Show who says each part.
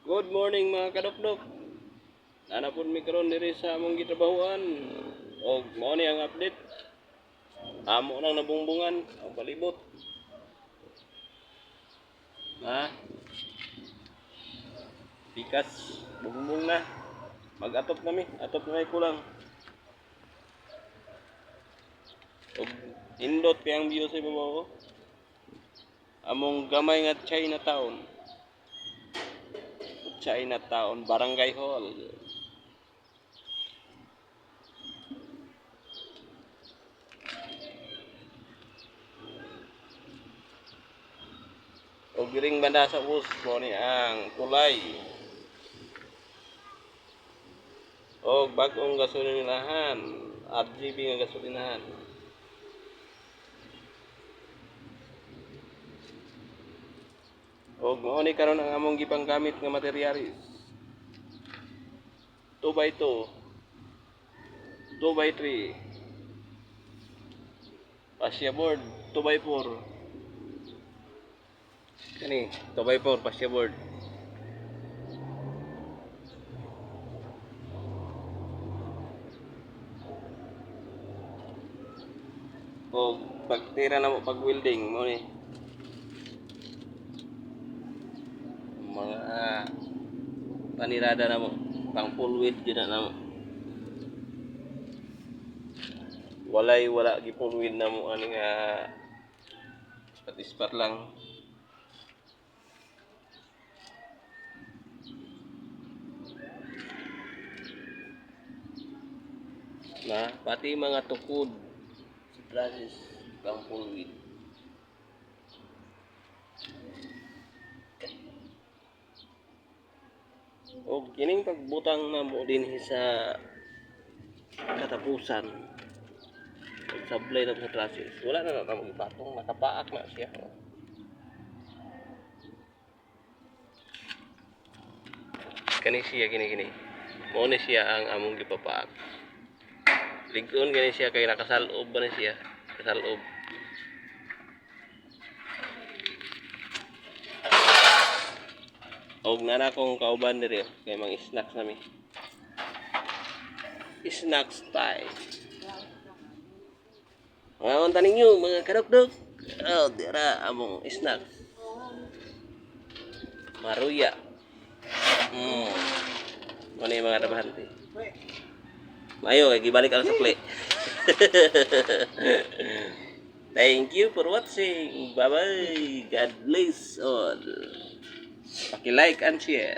Speaker 1: Good morning mga kadokdok. Ana pud mi karon diri sa among gitrabahuan. Og mao ni ang update. Amo nang nabungbungan ang palibot. Ha? Pikas, bungbong na. Mag-atop kami, atop na may kulang. Og indot kay ang view sa ibabaw ko. Among gamay nga Chinatown. Chinatown, Barangay Hall. O giring banda sa bus mo ni ang tulay. O bagong gasolinahan, RGB nga gasolinahan. O mao ni karon ang among gipanggamit nga materialis. 2x2, 2x3, pasya board, 2x4. Kani, 2x4 pasya board. O pagtira na mo pag welding mo ni. Mga panirada na mo pang full width gid na mo. Wala gi full width na mo ani nga ispat lang. Na pati mga tukod sa process pang full width. O kining pagbutang na mo din sa katapusan sablay na sa traffic wala na namang ipatong nakapaak na siya. Kani siya gini mo ni siya ang among gipapaak ligon gani siya kay nakasalob ba ni siya kasalob. Og nana kong kauban diri kay mang snacks nami snacks time. Ngayon taning nyo mga kadokdok. Oh, dira among snack. Maruya. Ano yung mga trabahante? Mayo, gibalik ang sukli. Thank you for watching. Bye-bye. God bless all. Paki-like and share.